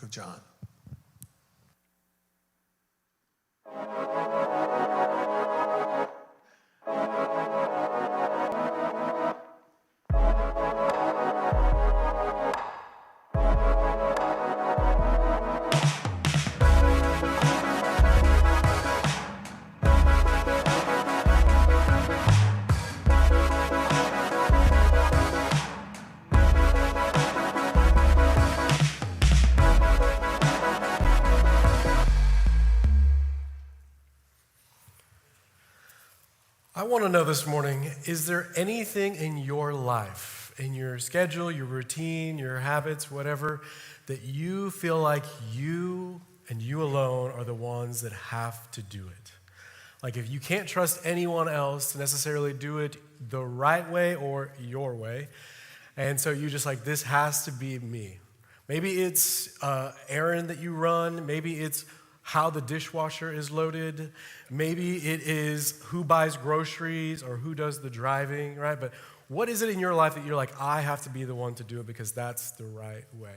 of John. I want to know this morning, is there anything in your life, in your schedule, your routine, your habits, whatever, that you feel like you and you alone are the ones that have to do it? Like if you can't trust anyone else to necessarily do it the right way or your way, and so you just like, this has to be me. Maybe it's an errand that you run, maybe it's how the dishwasher is loaded. Maybe it is who buys groceries or who does the driving, right? But what is it in your life that you're like, I have to be the one to do it because that's the right way?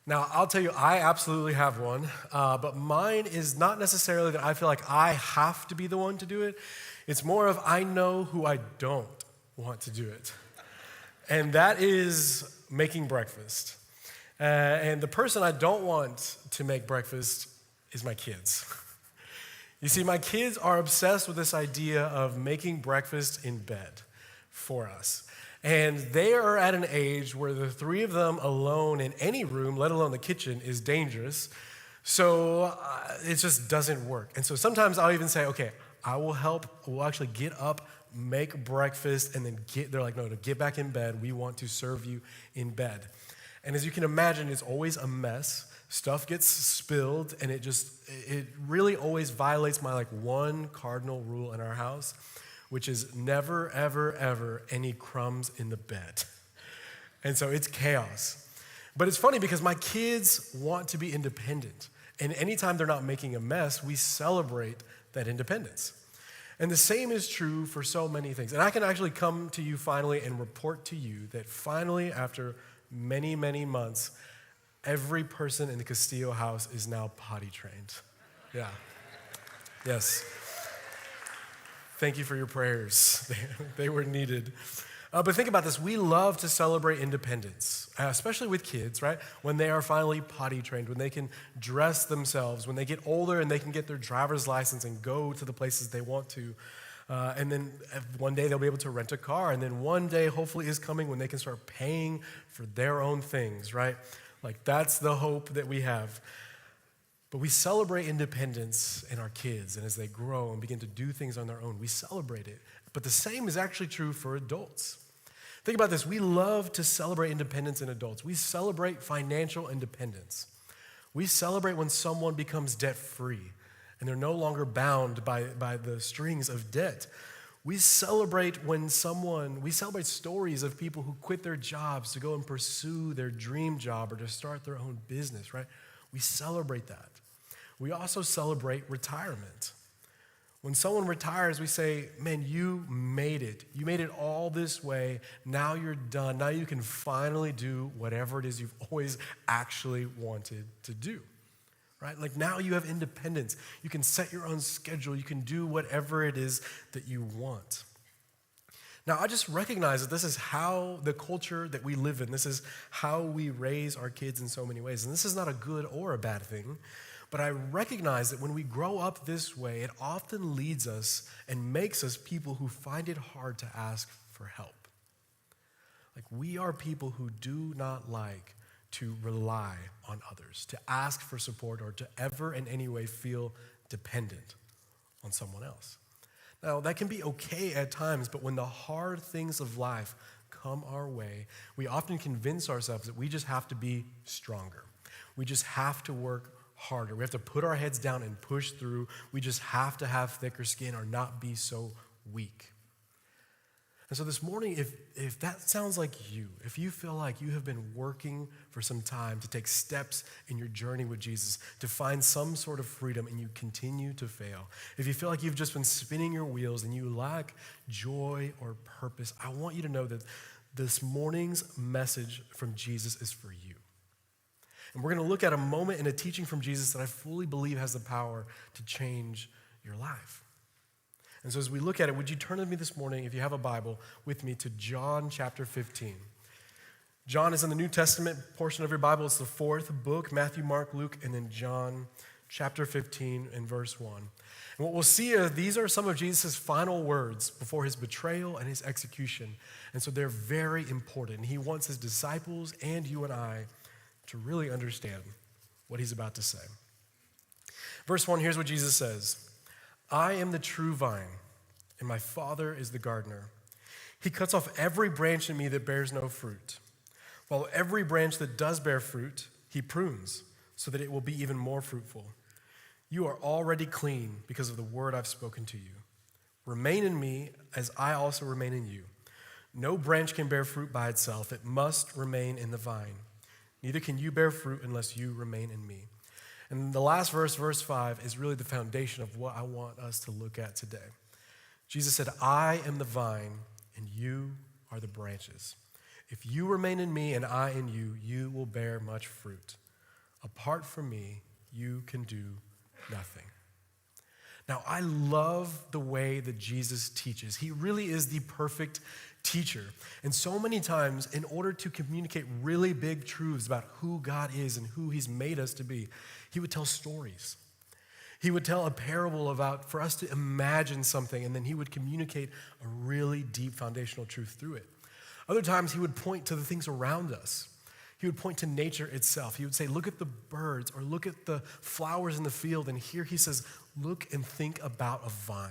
Now, I'll tell you, I absolutely have one, but mine is not necessarily that I feel like I have to be the one to do it. It's more of I know who I don't want to do it. And that is making breakfast. And the person I don't want to make breakfast is my kids. You see, my kids are obsessed with this idea of making breakfast in bed for us. And they are at an age where the three of them alone in any room, let alone the kitchen, is dangerous. So it just doesn't work. And so sometimes I'll even say, okay, I will help. We'll actually get up, make breakfast, and then they're like, no, get back in bed. We want to serve you in bed. And as you can imagine, it's always a mess. Stuff gets spilled, and it really always violates my one cardinal rule in our house, which is never, ever, ever any crumbs in the bed. And so it's chaos. But it's funny because my kids want to be independent. And anytime they're not making a mess, we celebrate that independence. And the same is true for so many things. And I can actually come to you finally and report to you that finally, after many, many months, every person in the Castillo house is now potty trained. Yeah. Yes. Thank you for your prayers. They were needed. But think about this. We love to celebrate independence, especially with kids, right? When they are finally potty trained, when they can dress themselves, when they get older and they can get their driver's license and go to the places they want to. And then one day they'll be able to rent a car. And then one day, hopefully, is coming when they can start paying for their own things, right? Like that's the hope that we have. But we celebrate independence in our kids, and as they grow and begin to do things on their own, we celebrate it. But the same is actually true for adults. Think about this. We love to celebrate independence in adults. We celebrate financial independence. We celebrate when someone becomes debt-free and they're no longer bound by the strings of debt. We celebrate stories of people who quit their jobs to go and pursue their dream job or to start their own business, right? We celebrate that. We also celebrate retirement. When someone retires, we say, man, you made it. You made it all this way. Now you're done. Now you can finally do whatever it is you've always actually wanted to do. Right? Like now you have independence. You can set your own schedule. You can do whatever it is that you want. Now, I just recognize that this is how the culture that we live in, this is how we raise our kids in so many ways. And this is not a good or a bad thing, but I recognize that when we grow up this way, it often leads us and makes us people who find it hard to ask for help. Like we are people who do not like to rely on others, to ask for support, or to ever in any way feel dependent on someone else. Now, that can be okay at times, but when the hard things of life come our way, we often convince ourselves that we just have to be stronger. We just have to work harder. We have to put our heads down and push through. We just have to have thicker skin or not be so weak. And so this morning, if that sounds like you, if you feel like you have been working for some time to take steps in your journey with Jesus, to find some sort of freedom and you continue to fail, if you feel like you've just been spinning your wheels and you lack joy or purpose, I want you to know that this morning's message from Jesus is for you. And we're going to look at a moment in a teaching from Jesus that I fully believe has the power to change your life. And so as we look at it, would you turn with me this morning, if you have a Bible, with me to John chapter 15. John is in the New Testament portion of your Bible. It's the fourth book, Matthew, Mark, Luke, and then John chapter 15 and verse 1. And what we'll see is these are some of Jesus' final words before his betrayal and his execution. And so they're very important. And he wants his disciples and you and I to really understand what he's about to say. Verse 1, here's what Jesus says. I am the true vine, and my Father is the gardener. He cuts off every branch in me that bears no fruit, while every branch that does bear fruit, he prunes, so that it will be even more fruitful. You are already clean because of the word I've spoken to you. Remain in me as I also remain in you. No branch can bear fruit by itself. It must remain in the vine. Neither can you bear fruit unless you remain in me. And the last verse, verse 5, is really the foundation of what I want us to look at today. Jesus said, I am the vine and you are the branches. If you remain in me and I in you, you will bear much fruit. Apart from me, you can do nothing. Now, I love the way that Jesus teaches. He really is the perfect teacher. And so many times, in order to communicate really big truths about who God is and who he's made us to be, he would tell stories. He would tell a parable about, for us to imagine something, and then he would communicate a really deep foundational truth through it. Other times, he would point to the things around us. He would point to nature itself. He would say, look at the birds or look at the flowers in the field. And here he says, look and think about a vine.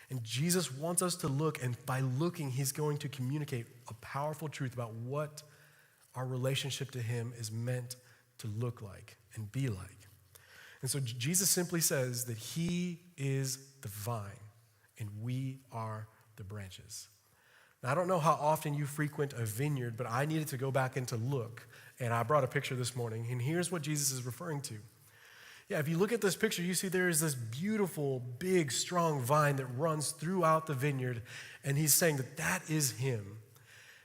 And Jesus wants us to look, and by looking, he's going to communicate a powerful truth about what our relationship to him is meant to look like and be like. And so Jesus simply says that he is the vine and we are the branches. Now, I don't know how often you frequent a vineyard, but I needed to go back and to look, and I brought a picture this morning, and here's what Jesus is referring to. Yeah, if you look at this picture, you see there is this beautiful, big, strong vine that runs throughout the vineyard, and he's saying that that is him.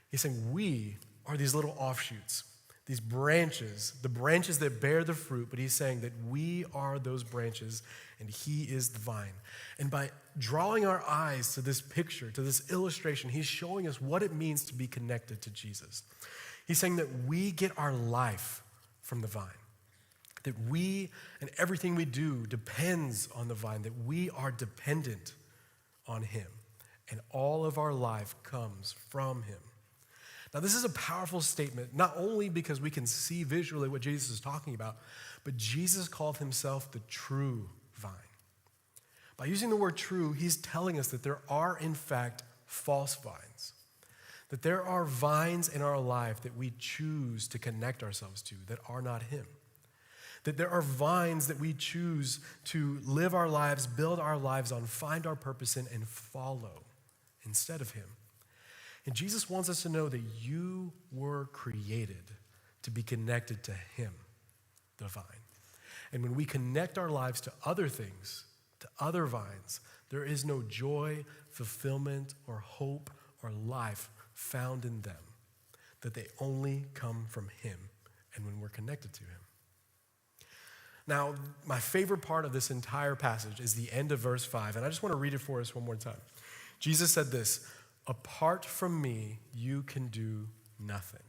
He's saying we are these little offshoots, these branches, the branches that bear the fruit, but he's saying that we are those branches, and he is the vine. And by drawing our eyes to this picture, to this illustration, he's showing us what it means to be connected to Jesus. He's saying that we get our life from the vine, that we and everything we do depends on the vine, that we are dependent on him, and all of our life comes from him. Now, this is a powerful statement, not only because we can see visually what Jesus is talking about, but Jesus called himself the true vine. By using the word true, he's telling us that there are, in fact, false vines. That there are vines in our life that we choose to connect ourselves to that are not him. That there are vines that we choose to live our lives, build our lives on, find our purpose in, and follow instead of him. And Jesus wants us to know that you were created to be connected to him, the vine. And when we connect our lives to other things, to other vines, there is no joy, fulfillment, or hope, or life found in them, that they only come from him and when we're connected to him. Now, my favorite part of this entire passage is the end of verse 5, and I just want to read it for us one more time. Jesus said this, apart from me, you can do nothing.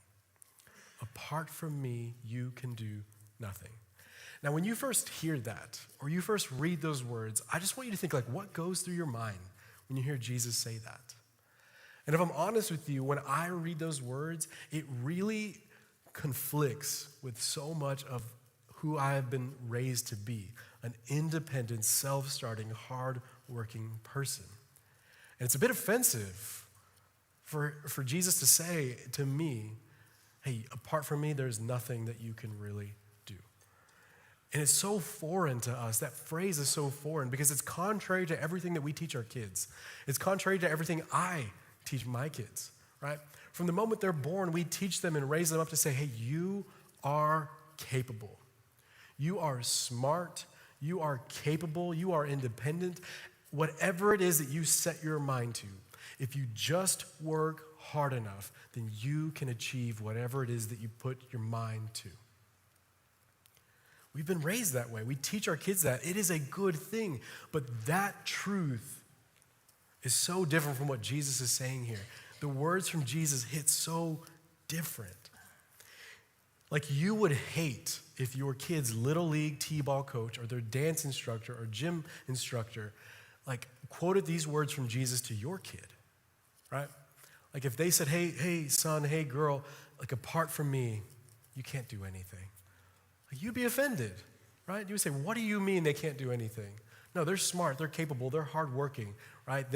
Apart from me, you can do nothing. Now, when you first hear that, or you first read those words, I just want you to think, like, what goes through your mind when you hear Jesus say that? And if I'm honest with you, when I read those words, it really conflicts with so much of who I have been raised to be, an independent, self-starting, hard-working person. And it's a bit offensive for Jesus to say to me, hey, apart from me, there's nothing that you can really do. And it's so foreign to us. That phrase is so foreign because it's contrary to everything that we teach our kids. It's contrary to everything I teach my kids, right? From the moment they're born, we teach them and raise them up to say, hey, you are capable. You are smart. You are capable. You are independent. Whatever it is that you set your mind to, if you just work hard enough, then you can achieve whatever it is that you put your mind to. We've been raised that way. We teach our kids that. It is a good thing. But that truth is so different from what Jesus is saying here. The words from Jesus hit so different. Like you would hate if your kid's little league t-ball coach or their dance instructor or gym instructor like quoted these words from Jesus to your kid, right? Like if they said, hey son, hey girl, like apart from me, you can't do anything. Like you'd be offended, right? You would say, what do you mean they can't do anything? No, they're smart, they're capable, they're hardworking, right?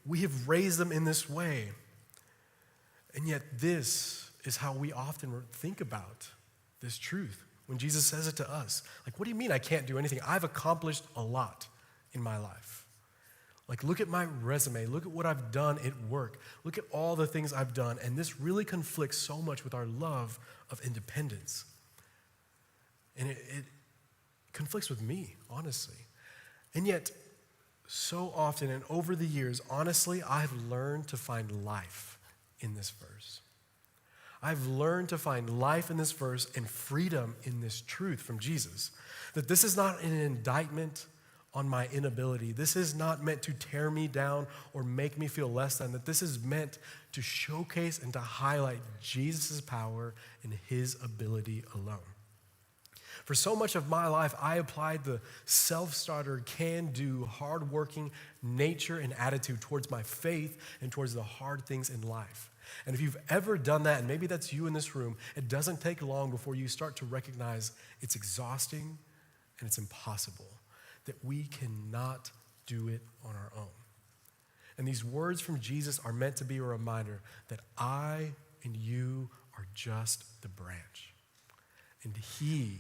We have raised them in this way. And yet this is how we often think about this truth when Jesus says it to us. Like, what do you mean I can't do anything? I've accomplished a lot in my life. Like, look at my resume. Look at what I've done at work. Look at all the things I've done. And this really conflicts so much with our love of independence. And it conflicts with me, honestly. And yet, so often and over the years, honestly, I've learned to find life in this verse. I've learned to find life in this verse and freedom in this truth from Jesus. That this is not an indictment on my inability. This is not meant to tear me down or make me feel less than. That this is meant to showcase and to highlight Jesus' power and his ability alone. For so much of my life, I applied the self-starter, can-do, hard-working nature and attitude towards my faith and towards the hard things in life. And if you've ever done that, and maybe that's you in this room, it doesn't take long before you start to recognize it's exhausting and it's impossible, that we cannot do it on our own. And these words from Jesus are meant to be a reminder that I and you are just the branch, and he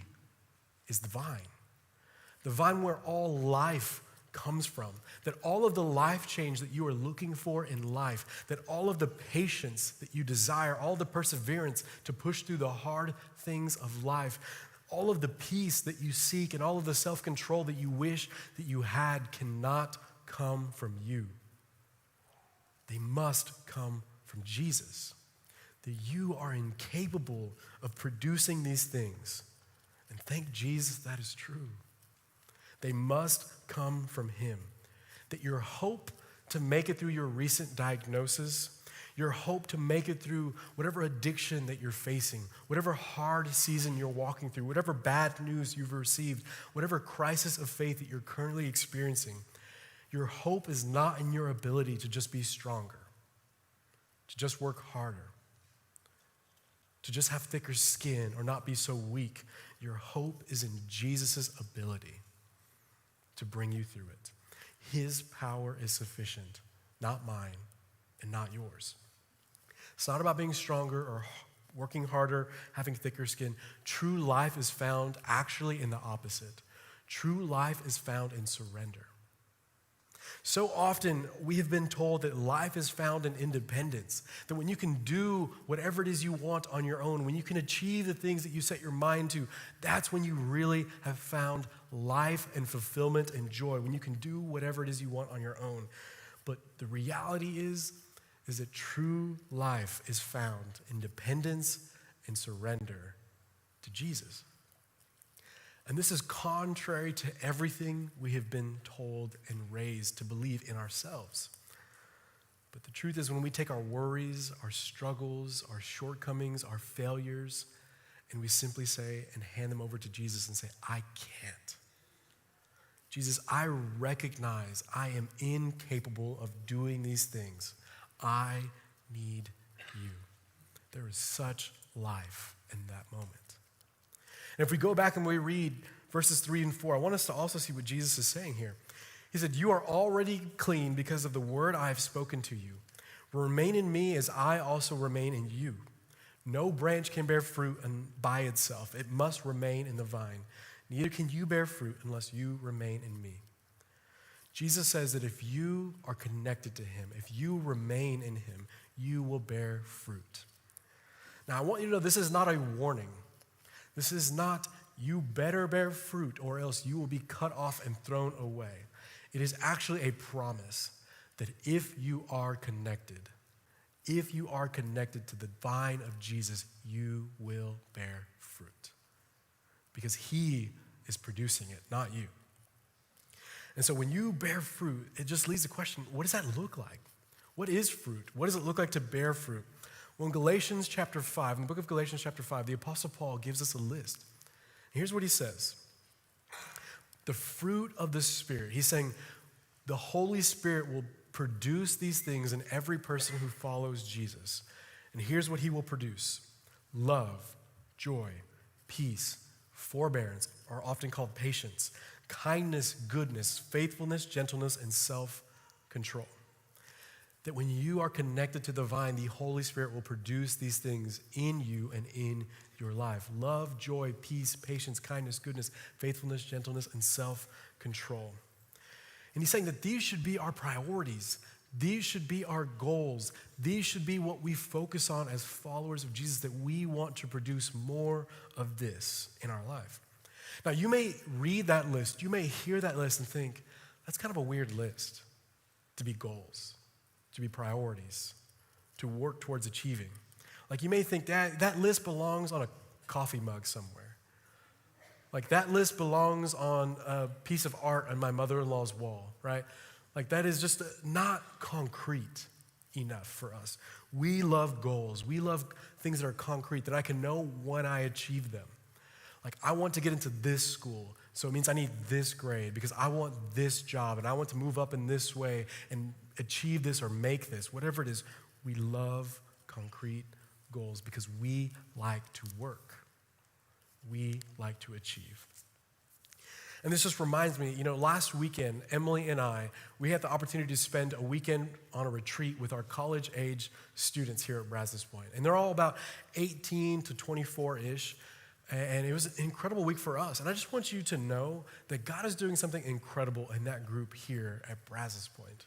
is the vine where all life comes from, that all of the life change that you are looking for in life, that all of the patience that you desire, all the perseverance to push through the hard things of life, all of the peace that you seek and all of the self-control that you wish that you had cannot come from you. They must come from Jesus. That you are incapable of producing these things. And thank Jesus that is true. They must come from him. That your hope to make it through your recent diagnosis, your hope to make it through whatever addiction that you're facing, whatever hard season you're walking through, whatever bad news you've received, whatever crisis of faith that you're currently experiencing, your hope is not in your ability to just be stronger, to just work harder, to just have thicker skin or not be so weak. Your hope is in Jesus' ability to bring you through it. His power is sufficient, not mine and not yours. It's not about being stronger or working harder, having thicker skin. True life is found actually in the opposite. True life is found in surrender. So often we have been told that life is found in independence, that when you can do whatever it is you want on your own, when you can achieve the things that you set your mind to, that's when you really have found life and fulfillment and joy, when you can do whatever it is you want on your own. But the reality is that true life is found in dependence and surrender to Jesus. And this is contrary to everything we have been told and raised to believe in ourselves. But the truth is, when we take our worries, our struggles, our shortcomings, our failures, and we simply say and hand them over to Jesus and say, I can't. Jesus, I recognize I am incapable of doing these things. I need you. There is such life in that moment. And if we go back and we read verses 3 and 4, I want us to also see what Jesus is saying here. He said, you are already clean because of the word I have spoken to you. Remain in me as I also remain in you. No branch can bear fruit by itself. It must remain in the vine. Neither can you bear fruit unless you remain in me. Jesus says that if you are connected to him, if you remain in him, you will bear fruit. Now, I want you to know this is not a warning. This is not, you better bear fruit or else you will be cut off and thrown away. It is actually a promise that if you are connected to the vine of Jesus, you will bear fruit. because he is producing it, not you. And so when you bear fruit, it just leads to the question, what does that look like? What is fruit? What does it look like to bear fruit? Well, in Galatians chapter 5, in the book of Galatians chapter 5, the Apostle Paul gives us a list. And here's what he says. The fruit of the Spirit. He's saying the Holy Spirit will produce these things in every person who follows Jesus. And here's what he will produce. Love, joy, peace, forbearance, or often called patience, kindness, goodness, faithfulness, gentleness, and self-control. That when you are connected to the vine, the Holy Spirit will produce these things in you and in your life. Love, joy, peace, patience, kindness, goodness, faithfulness, gentleness, and self-control. And he's saying that these should be our priorities. These should be our goals. These should be what we focus on as followers of Jesus, that we want to produce more of this in our life. Now, you may read that list, you may hear that list and think, that's kind of a weird list to be goals, to be priorities, to work towards achieving. Like you may think that list belongs on a coffee mug somewhere. Like that list belongs on a piece of art on my mother-in-law's wall, right? Like that is just not concrete enough for us. We love goals. We love things that are concrete, that I can know when I achieve them. Like I want to get into this school, so it means I need this grade because I want this job and I want to move up in this way and achieve this or make this, whatever it is. We love concrete goals because we like to work. We like to achieve. And this just reminds me, last weekend, Emily and I, we had the opportunity to spend a weekend on a retreat with our college-age students here at Brazos Point. And they're all about 18 to 24-ish. And it was an incredible week for us. And I just want you to know that God is doing something incredible in that group here at Brazos Point.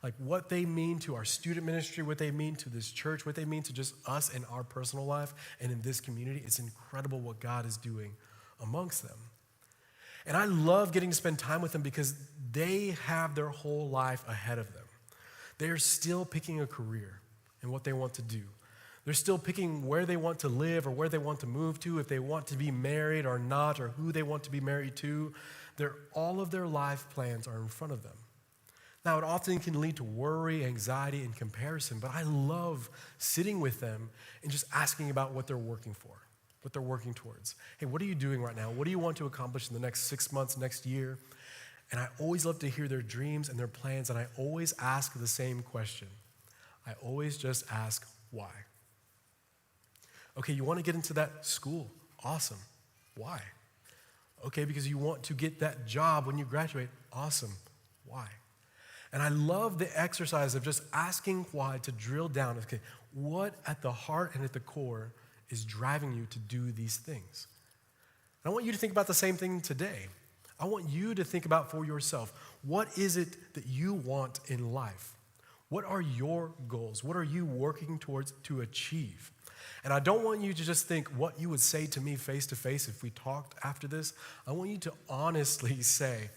Like what they mean to our student ministry, what they mean to this church, what they mean to just us in our personal life and in this community. It's incredible what God is doing amongst them. And I love getting to spend time with them because they have their whole life ahead of them. They're still picking a career and what they want to do. They're still picking where they want to live or where they want to move to, if they want to be married or not, or who they want to be married to. All of their life plans are in front of them. Now, it often can lead to worry, anxiety, and comparison, but I love sitting with them and just asking about what they're working for, what they're working towards. Hey, what are you doing right now? What do you want to accomplish in the next 6 months, next year? And I always love to hear their dreams and their plans, and I always ask the same question. I always just ask, why? Okay, you want to get into that school. Awesome. Why? Okay, because you want to get that job when you graduate. Awesome. Why? And I love the exercise of just asking why to drill down. Okay, what at the heart and at the core is driving you to do these things? And I want you to think about the same thing today. I want you to think about for yourself, what is it that you want in life? What are your goals? What are you working towards to achieve? And I don't want you to just think what you would say to me face to face if we talked after this. I want you to honestly say,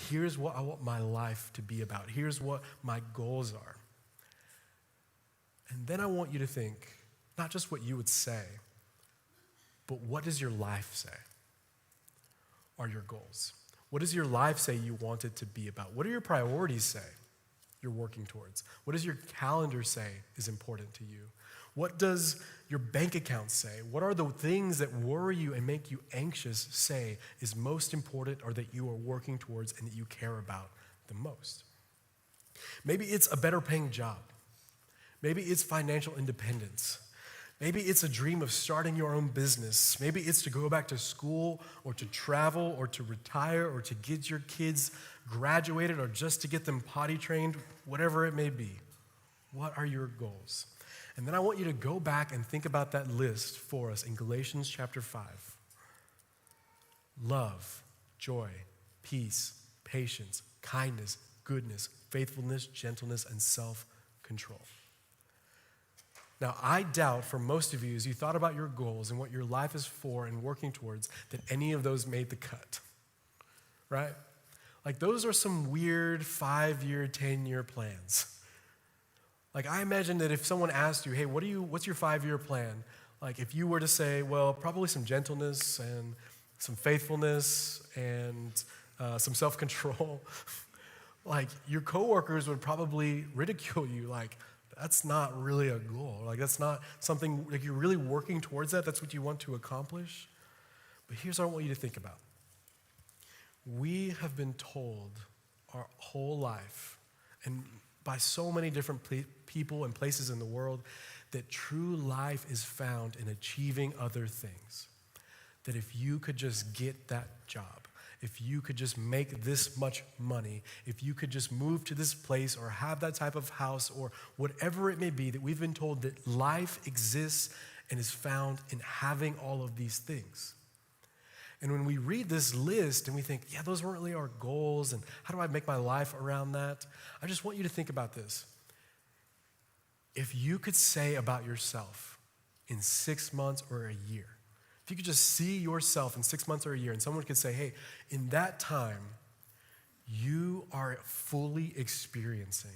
here's what I want my life to be about. Here's what my goals are. And then I want you to think, not just what you would say, but what does your life say are your goals? What does your life say you want it to be about? What do your priorities say you're working towards? What does your calendar say is important to you? What does your bank account say? What are the things that worry you and make you anxious say is most important or that you are working towards and that you care about the most? Maybe it's a better paying job. Maybe it's financial independence. Maybe it's a dream of starting your own business. Maybe it's to go back to school or to travel or to retire or to get your kids graduated or just to get them potty trained, whatever it may be. What are your goals? And then I want you to go back and think about that list for us in Galatians chapter 5. Love, joy, peace, patience, kindness, goodness, faithfulness, gentleness, and self-control. Now, I doubt for most of you, as you thought about your goals and what your life is for and working towards, that any of those made the cut, right? Like those are some weird 5-year, 10-year plans. Like I imagine that if someone asked you, hey, what's your 5-year plan? Like if you were to say, well, probably some gentleness and some faithfulness, and some self-control, like your coworkers would probably ridicule you like, that's not really a goal. Like that's not something, like you're really working towards that. That's what you want to accomplish. But here's what I want you to think about. We have been told our whole life, and by so many different people and places in the world, that true life is found in achieving other things. That if you could just get that job, if you could just make this much money, if you could just move to this place or have that type of house or whatever it may be, that we've been told that life exists and is found in having all of these things. And when we read this list and we think, yeah, those weren't really our goals, and how do I make my life around that? I just want you to think about this. If you could say about yourself in 6 months or a year, if you could just see yourself in 6 months or a year, and someone could say, hey, in that time, you are fully experiencing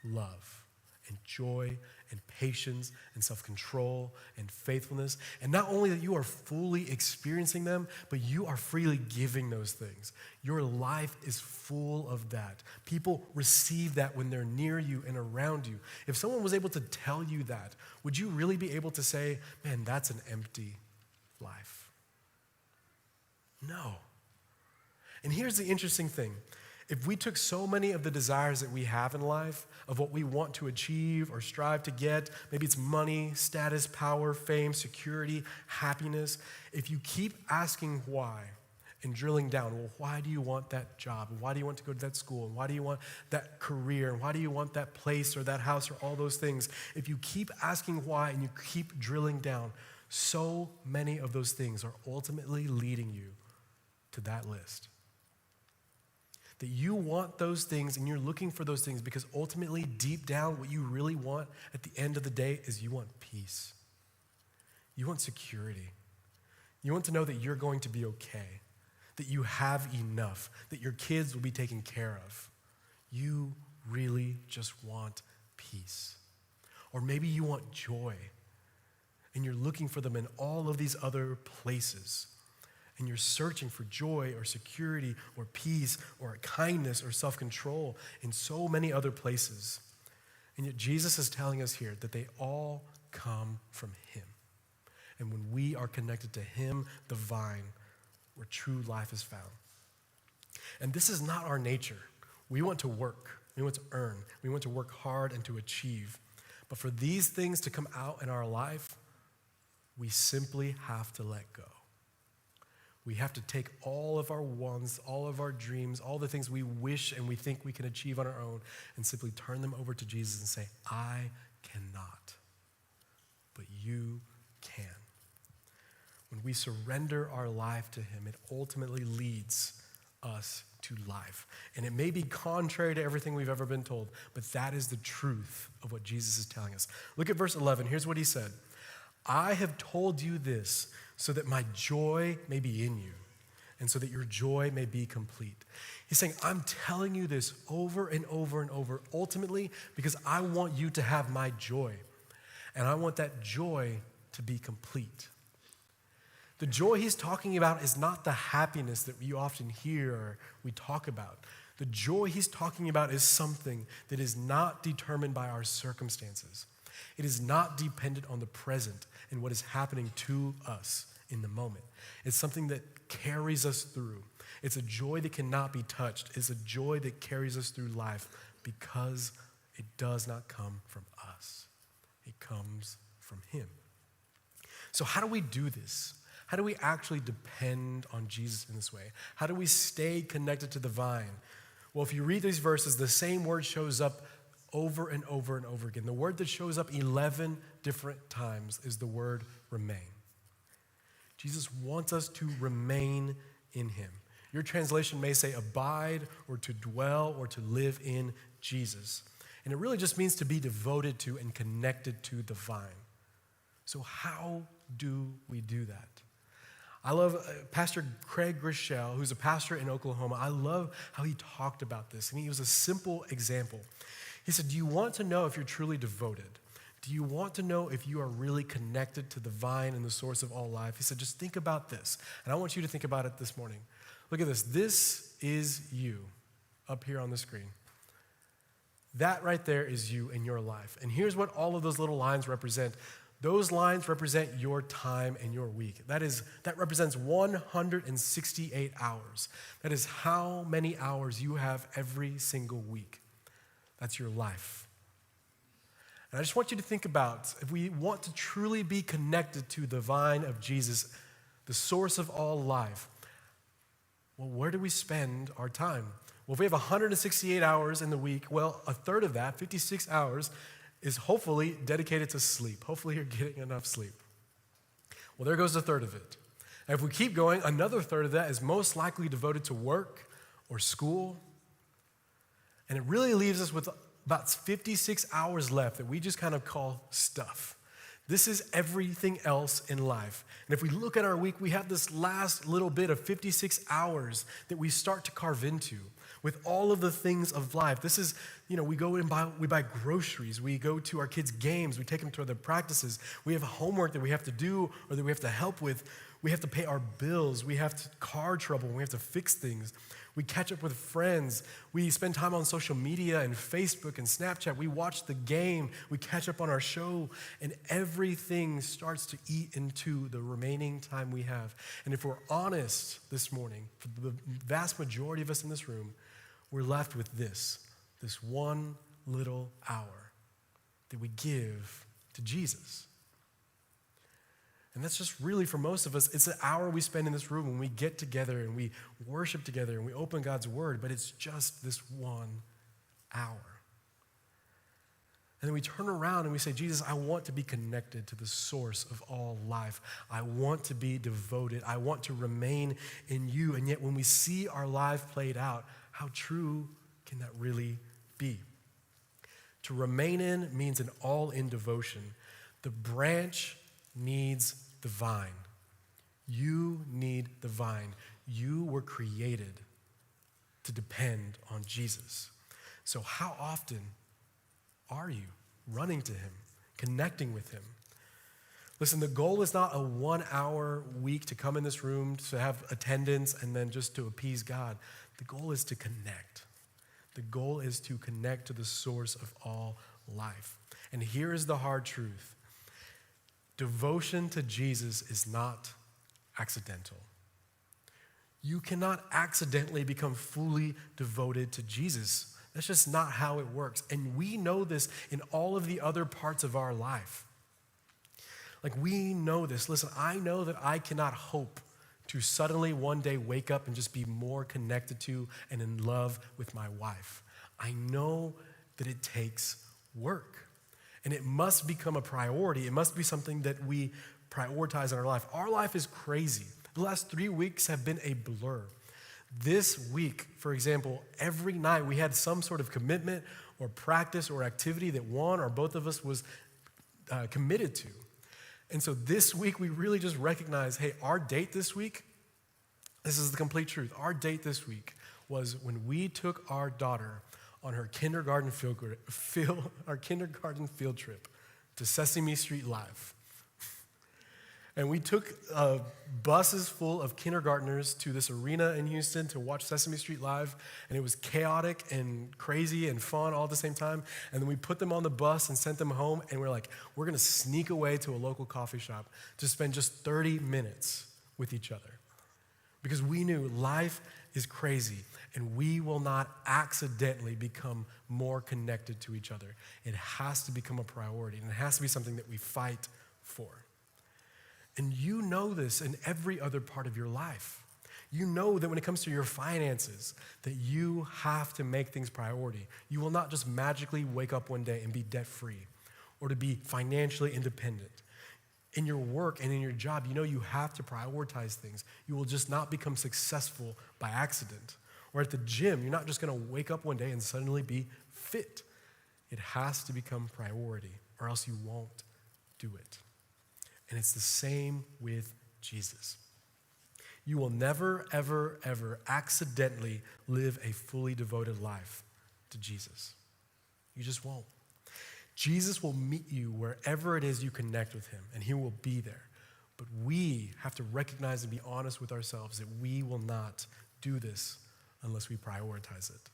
love and joy and patience and self-control and faithfulness. And not only that you are fully experiencing them, but you are freely giving those things. Your life is full of that. People receive that when they're near you and around you. If someone was able to tell you that, would you really be able to say, man, that's an empty life? No. And here's the interesting thing. If we took so many of the desires that we have in life, of what we want to achieve or strive to get, maybe it's money, status, power, fame, security, happiness, if you keep asking why and drilling down, well, why do you want that job? And why do you want to go to that school? And why do you want that career? And why do you want that place or that house or all those things? If you keep asking why and you keep drilling down, so many of those things are ultimately leading you to that list. That you want those things and you're looking for those things because ultimately, deep down, what you really want at the end of the day is you want peace. You want security. You want to know that you're going to be okay, that you have enough, that your kids will be taken care of. You really just want peace. Or maybe you want joy and you're looking for them in all of these other places. And you're searching for joy or security or peace or kindness or self-control in so many other places. And yet Jesus is telling us here that they all come from him. And when we are connected to him, the vine, where true life is found. And this is not our nature. We want to work. We want to earn. We want to work hard and to achieve. But for these things to come out in our life, we simply have to let go. We have to take all of our wants, all of our dreams, all the things we wish and we think we can achieve on our own, and simply turn them over to Jesus and say, I cannot, but you can. When we surrender our life to him, it ultimately leads us to life. And it may be contrary to everything we've ever been told, but that is the truth of what Jesus is telling us. Look at verse 11. Here's what he said. I have told you this so that my joy may be in you and so that your joy may be complete. He's saying, I'm telling you this over and over and over, ultimately because I want you to have my joy. And I want that joy to be complete. The joy he's talking about is not the happiness that you often hear or we talk about. The joy he's talking about is something that is not determined by our circumstances. It is not dependent on the present and what is happening to us in the moment. It's something that carries us through. It's a joy that cannot be touched. It's a joy that carries us through life because it does not come from us. It comes from him. So how do we do this? How do we actually depend on Jesus in this way? How do we stay connected to the vine? Well, if you read these verses, the same word shows up over and over and over again. The word that shows up 11 different times is the word remain. Jesus wants us to remain in him. Your translation may say abide or to dwell or to live in Jesus. And it really just means to be devoted to and connected to the vine. So how do we do that? I love Pastor Craig Groeschel, who's a pastor in Oklahoma. I love how he talked about this. And he was a simple example. He said, do you want to know if you're truly devoted? Do you want to know if you are really connected to the vine and the source of all life? He said, just think about this. And I want you to think about it this morning. Look at this. This is you up here on the screen. That right there is you in your life. And here's what all of those little lines represent. Those lines represent your time and your week. That represents 168 hours. That is how many hours you have every single week. That's your life. And I just want you to think about, if we want to truly be connected to the vine of Jesus, the source of all life, well, where do we spend our time? Well, if we have 168 hours in the week, well, a third of that, 56 hours, is hopefully dedicated to sleep. Hopefully you're getting enough sleep. Well, there goes a third of it. And if we keep going, another third of that is most likely devoted to work or school. And it really leaves us with about 56 hours left that we just kind of call stuff. This is everything else in life. And if we look at our week, we have this last little bit of 56 hours that we start to carve into with all of the things of life. This is, we go and we buy groceries. We go to our kids' games. We take them to their practices. We have homework that we have to do or that we have to help with. We have to pay our bills. We have car trouble. We have to fix things. We catch up with friends. We spend time on social media and Facebook and Snapchat. We watch the game. We catch up on our show. And everything starts to eat into the remaining time we have. And if we're honest this morning, for the vast majority of us in this room, we're left with this one little hour that we give to Jesus. And that's just really, for most of us, it's an hour we spend in this room when we get together and we worship together and we open God's word, but it's just this 1 hour. And then we turn around and we say, Jesus, I want to be connected to the source of all life. I want to be devoted. I want to remain in you. And yet when we see our life played out, how true can that really be? To remain in means an all-in devotion. The branch needs the vine. You need the vine. You were created to depend on Jesus. So how often are you running to him, connecting with him? Listen, the goal is not a 1 hour week to come in this room to have attendance and then just to appease God. The goal is to connect. The goal is to connect to the source of all life. And here is the hard truth. Devotion to Jesus is not accidental. You cannot accidentally become fully devoted to Jesus. That's just not how it works. And we know this in all of the other parts of our life. Like, we know this. Listen, I know that I cannot hope to suddenly one day wake up and just be more connected to and in love with my wife. I know that it takes work. And it must become a priority. It must be something that we prioritize in our life. Our life is crazy. The last 3 weeks have been a blur. This week, for example, every night we had some sort of commitment or practice or activity that one or both of us was committed to. And so this week we really just recognized, hey, our date this week, this is the complete truth. Our date this week was when we took our daughter on her kindergarten field trip to Sesame Street Live. And we took buses full of kindergartners to this arena in Houston to watch Sesame Street Live, and it was chaotic and crazy and fun all at the same time. And then we put them on the bus and sent them home, and we're like, we're gonna sneak away to a local coffee shop to spend just 30 minutes with each other. Because we knew life is crazy, and we will not accidentally become more connected to each other. It has to become a priority, and it has to be something that we fight for. And you know this in every other part of your life. You know that when it comes to your finances, that you have to make things priority. You will not just magically wake up one day and be debt-free or to be financially independent. In your work and in your job, you know you have to prioritize things. You will just not become successful by accident. Or at the gym, you're not just gonna wake up one day and suddenly be fit. It has to become priority, or else you won't do it. And it's the same with Jesus. You will never, ever, ever accidentally live a fully devoted life to Jesus. You just won't. Jesus will meet you wherever it is you connect with him, and he will be there. But we have to recognize and be honest with ourselves that we will not do this unless we prioritize it.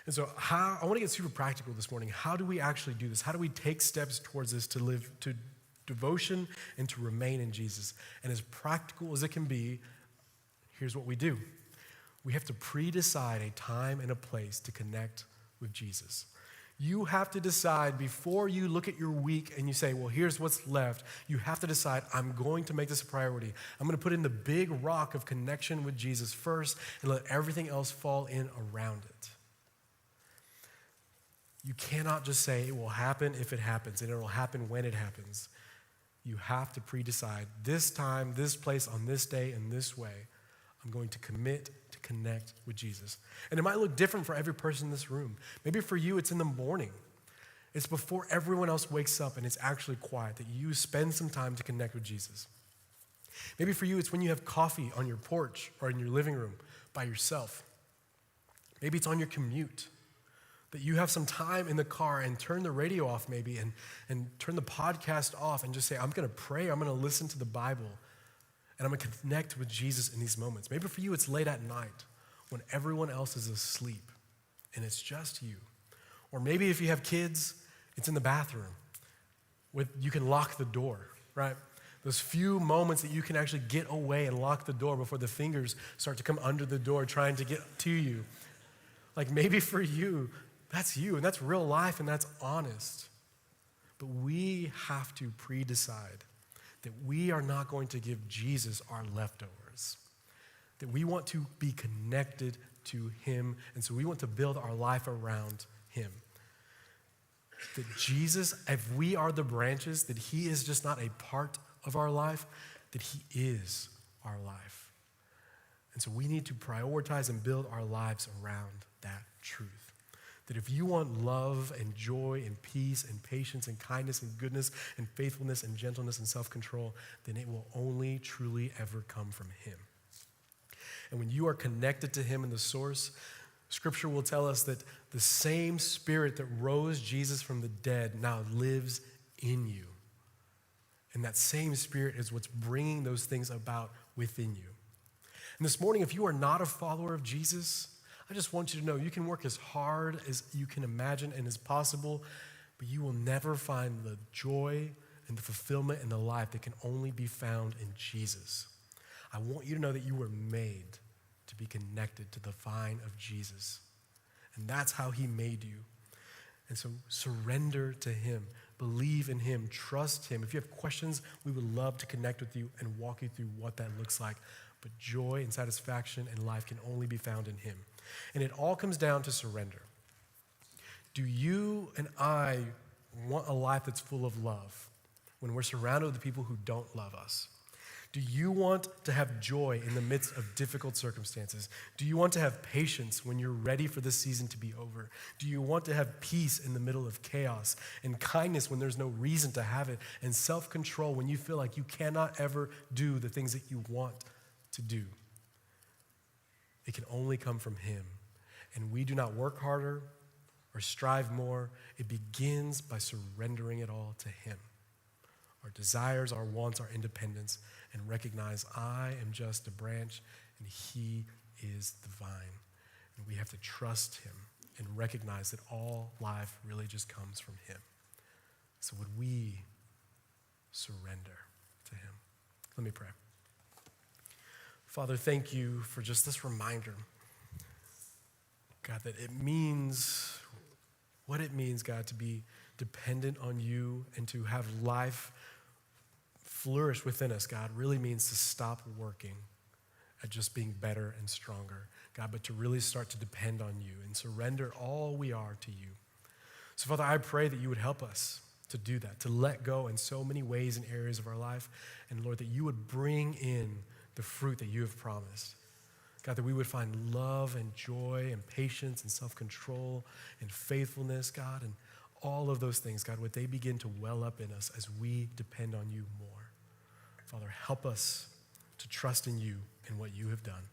And so I want to get super practical this morning. How do we actually do this? How do we take steps towards this to live to devotion and to remain in Jesus? And as practical as it can be, here's what we do. We have to pre-decide a time and a place to connect with Jesus. You have to decide before you look at your week and you say, well, here's what's left. You have to decide, I'm going to make this a priority. I'm going to put in the big rock of connection with Jesus first and let everything else fall in around it. You cannot just say it will happen if it happens and it will happen when it happens. You have to pre-decide this time, this place, on this day, in this way. I'm going to commit to connect with Jesus. And it might look different for every person in this room. Maybe for you, it's in the morning. It's before everyone else wakes up and it's actually quiet that you spend some time to connect with Jesus. Maybe for you, it's when you have coffee on your porch or in your living room by yourself. Maybe it's on your commute, that you have some time in the car and turn the radio off maybe and turn the podcast off and just say, I'm going to pray, I'm going to listen to the Bible. And I'm going to connect with Jesus in these moments. Maybe for you, it's late at night when everyone else is asleep and it's just you. Or maybe if you have kids, it's in the bathroom. You can lock the door, right? Those few moments that you can actually get away and lock the door before the fingers start to come under the door trying to get to you. Like maybe for you, that's you and that's real life and that's honest. But we have to pre-decide that we are not going to give Jesus our leftovers, that we want to be connected to him, and so we want to build our life around him. That Jesus, if we are the branches, that he is just not a part of our life, that he is our life. And so we need to prioritize and build our lives around that truth. That if you want love and joy and peace and patience and kindness and goodness and faithfulness and gentleness and self-control, then it will only truly ever come from him. And when you are connected to him in the source, Scripture will tell us that the same Spirit that rose Jesus from the dead now lives in you. And that same Spirit is what's bringing those things about within you. And this morning, if you are not a follower of Jesus, I just want you to know you can work as hard as you can imagine and as possible, but you will never find the joy and the fulfillment and the life that can only be found in Jesus. I want you to know that you were made to be connected to the vine of Jesus. And that's how he made you. And so surrender to him, believe in him, trust him. If you have questions, we would love to connect with you and walk you through what that looks like. But joy and satisfaction and life can only be found in him. And it all comes down to surrender. Do you and I want a life that's full of love when we're surrounded with the people who don't love us? Do you want to have joy in the midst of difficult circumstances? Do you want to have patience when you're ready for this season to be over? Do you want to have peace in the middle of chaos and kindness when there's no reason to have it and self-control when you feel like you cannot ever do the things that you want to do? It can only come from him. And we do not work harder or strive more. It begins by surrendering it all to him. Our desires, our wants, our independence, and recognize I am just a branch and he is the vine. And we have to trust him and recognize that all life really just comes from him. So would we surrender to him? Let me pray. Father, thank you for just this reminder, God, that it means what it means, God, to be dependent on you and to have life flourish within us, God, really means to stop working at just being better and stronger, God, but to really start to depend on you and surrender all we are to you. So, Father, I pray that you would help us to do that, to let go in so many ways and areas of our life, and Lord, that you would bring in the fruit that you have promised. God, that we would find love and joy and patience and self-control and faithfulness, God, and all of those things, God, would they begin to well up in us as we depend on you more. Father, help us to trust in you and what you have done.